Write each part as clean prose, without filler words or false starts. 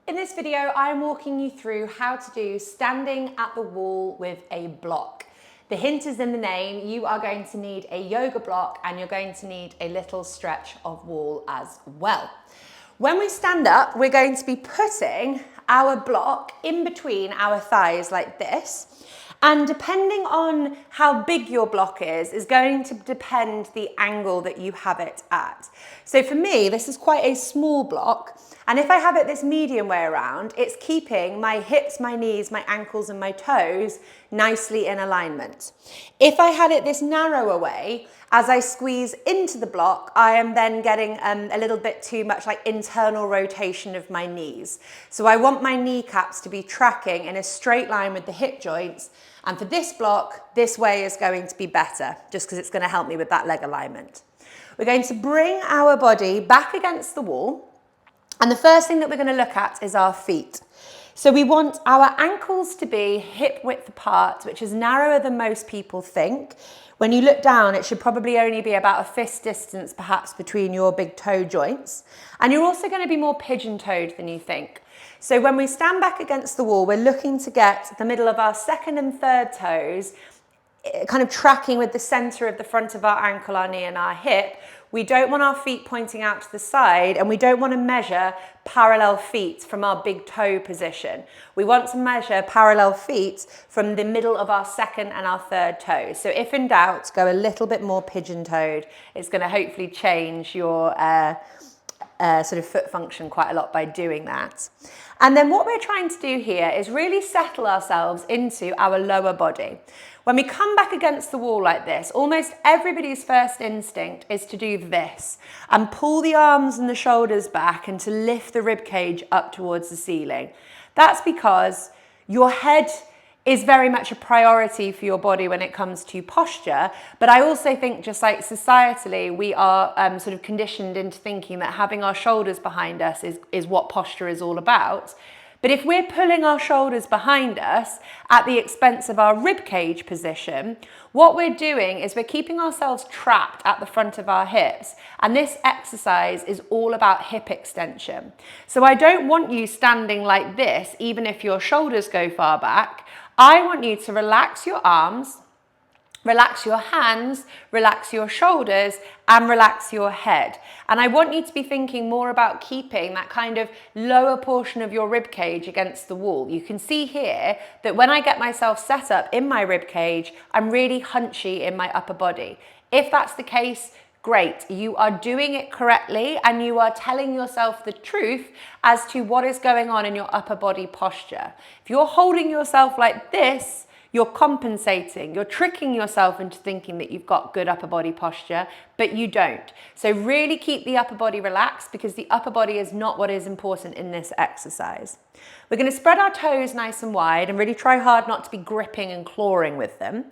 In this video, I'm walking you through how to do standing at the wall with a block. The hint is in the name. You are going to need a yoga block and you're going to need a little stretch of wall as well. When we stand up, we're going to be putting our block in between our thighs like this. And depending on how big your block is going to depend the angle that you have it at. So for me, this is quite a small block. And if I have it this medium way around, it's keeping my hips, my knees, my ankles and my toes nicely in alignment. If I had it this narrower way, as I squeeze into the block, I am then getting a little bit too much like internal rotation of my knees. So I want my kneecaps to be tracking in a straight line with the hip joints. And for this block, this way is going to be better, just because it's going to help me with that leg alignment. We're going to bring our body back against the wall. And the first thing that we're going to look at is our feet. So we want our ankles to be hip width apart, which is narrower than most people think. When you look down, it should probably only be about a fist distance perhaps between your big toe joints. And you're also going to be more pigeon-toed than you think. So when we stand back against the wall, we're looking to get the middle of our second and third toes kind of tracking with the center of the front of our ankle, our knee and our hip. We don't want our feet pointing out to the side, and we don't want to measure parallel feet from our big toe position. We want to measure parallel feet from the middle of our second and our third toes. So if in doubt, go a little bit more pigeon-toed. It's going to hopefully change your sort of foot function quite a lot by doing that. And then what we're trying to do here is really settle ourselves into our lower body. When we come back against the wall like this, almost everybody's first instinct is to do this and pull the arms and the shoulders back and to lift the rib cage up towards the ceiling. That's because your head is very much a priority for your body when it comes to posture. But I also think, just like societally, we are sort of conditioned into thinking that having our shoulders behind us is what posture is all about. But if we're pulling our shoulders behind us at the expense of our rib cage position, what we're doing is we're keeping ourselves trapped at the front of our hips. And this exercise is all about hip extension. So I don't want you standing like this, even if your shoulders go far back. I want you to relax your arms, relax your hands, relax your shoulders, and relax your head. And I want you to be thinking more about keeping that kind of lower portion of your rib cage against the wall. You can see here that when I get myself set up in my rib cage, I'm really hunchy in my upper body. If that's the case, great, you are doing it correctly and you are telling yourself the truth as to what is going on in your upper body posture. If you're holding yourself like this, you're compensating, you're tricking yourself into thinking that you've got good upper body posture, but you don't. So really keep the upper body relaxed, because the upper body is not what is important in this exercise. We're going to spread our toes nice and wide and really try hard not to be gripping and clawing with them.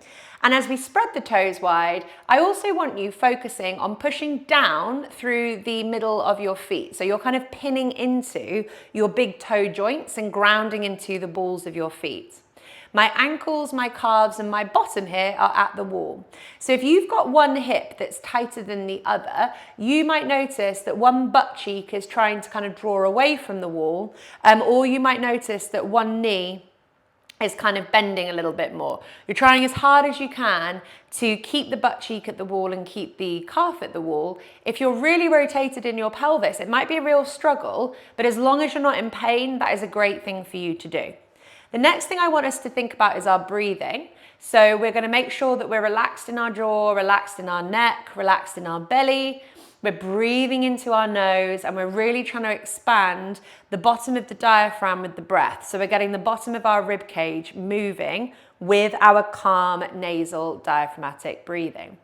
And as we spread the toes wide, I also want you focusing on pushing down through the middle of your feet. So you're kind of pinning into your big toe joints and grounding into the balls of your feet. My ankles, my calves, and my bottom here are at the wall. So if you've got one hip that's tighter than the other, you might notice that one butt cheek is trying to kind of draw away from the wall, or you might notice that one knee is kind of bending a little bit more. You're trying as hard as you can to keep the butt cheek at the wall and keep the calf at the wall. If you're really rotated in your pelvis, it might be a real struggle, but as long as you're not in pain, that is a great thing for you to do. The next thing I want us to think about is our breathing. So we're going to make sure that we're relaxed in our jaw, relaxed in our neck, relaxed in our belly. We're breathing into our nose and we're really trying to expand the bottom of the diaphragm with the breath. So we're getting the bottom of our rib cage moving with our calm nasal diaphragmatic breathing.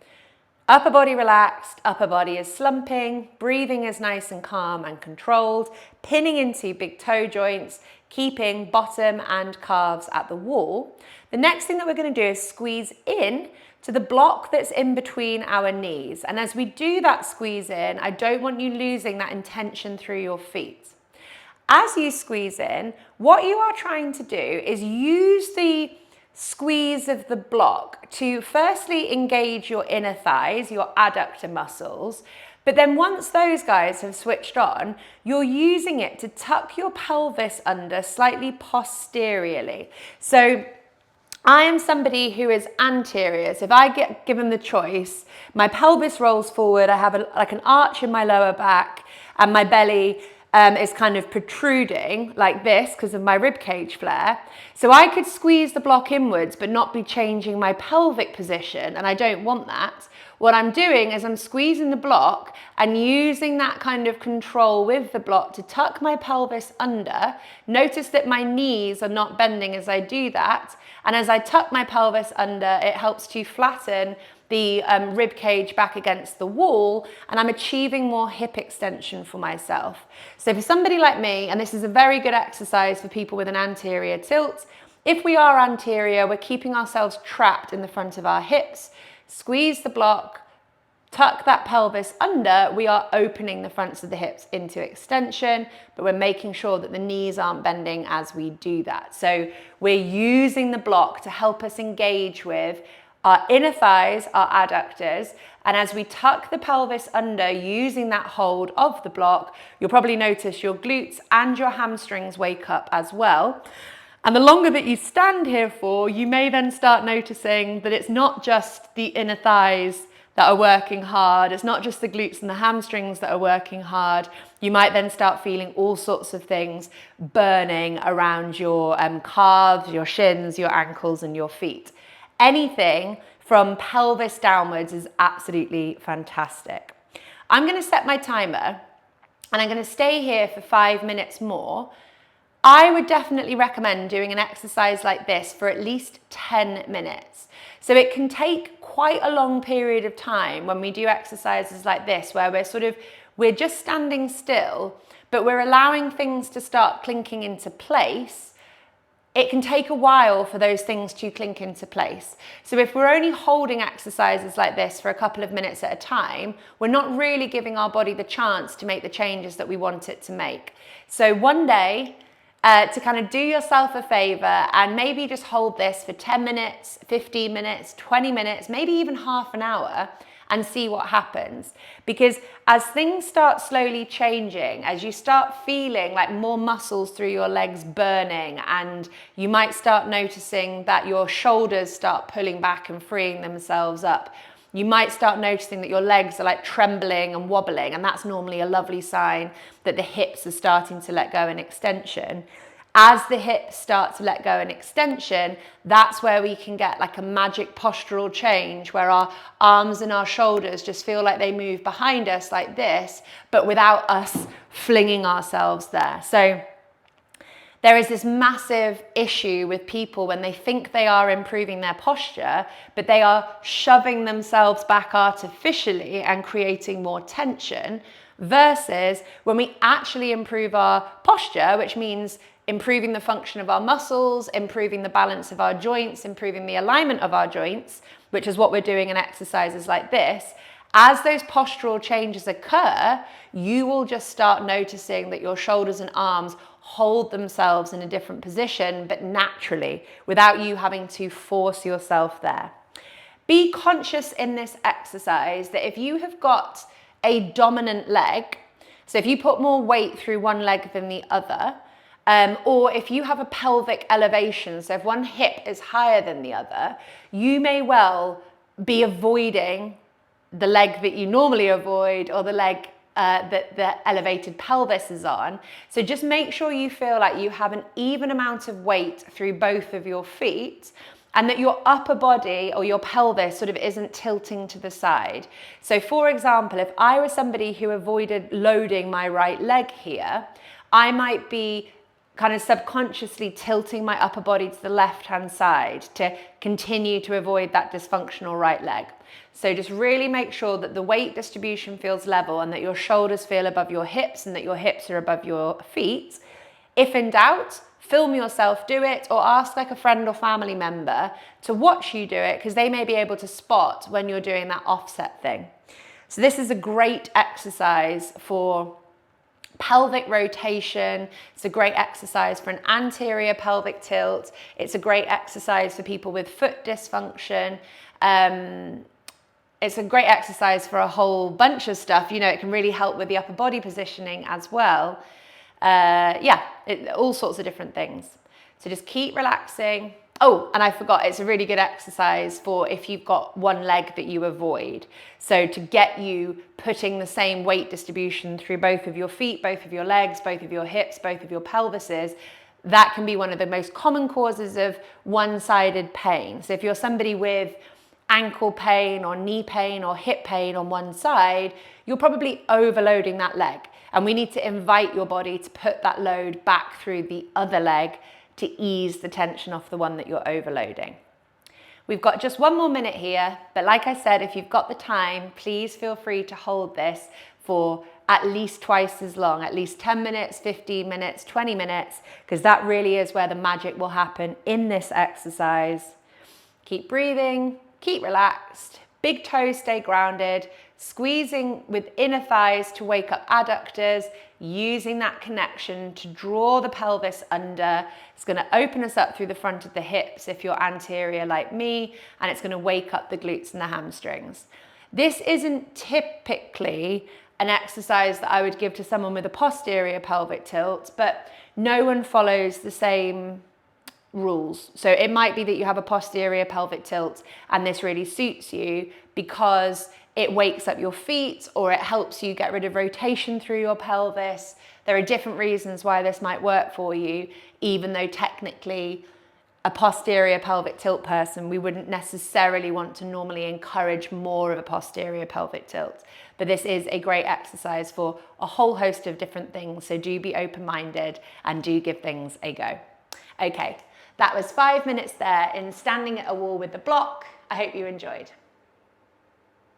Upper body relaxed, upper body is slumping, breathing is nice and calm and controlled, pinning into big toe joints, keeping bottom and calves at the wall. The next thing that we're going to do is squeeze in to the block that's in between our knees. And as we do that squeeze in, I don't want you losing that intention through your feet. As you squeeze in, what you are trying to do is use the squeeze of the block to firstly engage your inner thighs, your adductor muscles, But then once those guys have switched on, you're using it to tuck your pelvis under slightly posteriorly. So I am somebody who is anterior. So if I get given the choice, my pelvis rolls forward, I have like an arch in my lower back, and my belly is kind of protruding like this because of my rib cage flare. So I could squeeze the block inwards but not be changing my pelvic position, and I don't want that. What I'm doing is I'm squeezing the block and using that kind of control with the block to tuck my pelvis under. Notice that my knees are not bending as I do that. And as I tuck my pelvis under, it helps to flatten the rib cage back against the wall, and I'm achieving more hip extension for myself. So for somebody like me, and this is a very good exercise for people with an anterior tilt, if we are anterior, we're keeping ourselves trapped in the front of our hips. Squeeze the block, tuck that pelvis under, we are opening the fronts of the hips into extension, but we're making sure that the knees aren't bending as we do that. So we're using the block to help us engage with our inner thighs, our adductors, and as we tuck the pelvis under using that hold of the block, you'll probably notice your glutes and your hamstrings wake up as well. And the longer that you stand here for, you may then start noticing that it's not just the inner thighs that are working hard, it's not just the glutes and the hamstrings that are working hard. You might then start feeling all sorts of things burning around your calves, your shins, your ankles, and your feet. Anything from pelvis downwards is absolutely fantastic. I'm going to set my timer and I'm going to stay here for 5 minutes more. I would definitely recommend doing an exercise like this for at least 10 minutes. So it can take quite a long period of time when we do exercises like this, where we're just standing still, but we're allowing things to start clinking into place. It can take a while for those things to clink into place. So if we're only holding exercises like this for a couple of minutes at a time, we're not really giving our body the chance to make the changes that we want it to make. So one day, to kind of do yourself a favor and maybe just hold this for 10 minutes, 15 minutes, 20 minutes, maybe even half an hour, and see what happens. Because as things start slowly changing, as you start feeling like more muscles through your legs burning, and you might start noticing that your shoulders start pulling back and freeing themselves up, you might start noticing that your legs are like trembling and wobbling, and that's normally a lovely sign that the hips are starting to let go in extension. As the hips start to let go in extension, that's where we can get like a magic postural change, where our arms and our shoulders just feel like they move behind us like this, but without us flinging ourselves there. So there is this massive issue with people when they think they are improving their posture, but they are shoving themselves back artificially and creating more tension, versus when we actually improve our posture, which means improving the function of our muscles, improving the balance of our joints, improving the alignment of our joints, which is what we're doing in exercises like this. As those postural changes occur, you will just start noticing that your shoulders and arms hold themselves in a different position, but naturally, without you having to force yourself there. Be conscious in this exercise that if you have got a dominant leg, so if you put more weight through one leg than the other, or if you have a pelvic elevation, so if one hip is higher than the other, you may well be avoiding the leg that you normally avoid, or the leg that the elevated pelvis is on. So just make sure you feel like you have an even amount of weight through both of your feet, and that your upper body or your pelvis sort of isn't tilting to the side. So for example, if I was somebody who avoided loading my right leg here, I might be kind of subconsciously tilting my upper body to the left-hand side to continue to avoid that dysfunctional right leg. So just really make sure that the weight distribution feels level, and that your shoulders feel above your hips, and that your hips are above your feet. If in doubt, film yourself do it, or ask like a friend or family member to watch you do it, because they may be able to spot when you're doing that offset thing. So this is a great exercise for pelvic rotation. It's a great exercise for an anterior pelvic tilt. It's a great exercise for people with foot dysfunction. it's a great exercise for a whole bunch of stuff. You know, it can really help with the upper body positioning as well. All sorts of different things. So just keep relaxing. Oh, and I forgot, it's a really good exercise for if you've got one leg that you avoid. So to get you putting the same weight distribution through both of your feet, both of your legs, both of your hips, both of your pelvises, that can be one of the most common causes of one-sided pain. So if you're somebody with ankle pain or knee pain or hip pain on one side, you're probably overloading that leg. And we need to invite your body to put that load back through the other leg to ease the tension off the one that you're overloading. We've got just 1 more minute here, but like I said, if you've got the time, please feel free to hold this for at least twice as long, at least 10 minutes, 15 minutes, 20 minutes, because that really is where the magic will happen in this exercise. Keep breathing, keep relaxed, big toes stay grounded, squeezing with inner thighs to wake up adductors, using that connection to draw the pelvis under. It's going to open us up through the front of the hips if you're anterior like me, and it's going to wake up the glutes and the hamstrings. This isn't typically an exercise that I would give to someone with a posterior pelvic tilt, but no one follows the same rules. So it might be that you have a posterior pelvic tilt and this really suits you because it wakes up your feet or it helps you get rid of rotation through your pelvis. There are different reasons why this might work for you, even though technically a posterior pelvic tilt person, we wouldn't necessarily want to normally encourage more of a posterior pelvic tilt. But this is a great exercise for a whole host of different things. So do be open-minded and do give things a go. Okay, that was 5 minutes there in standing at a wall with the block. I hope you enjoyed.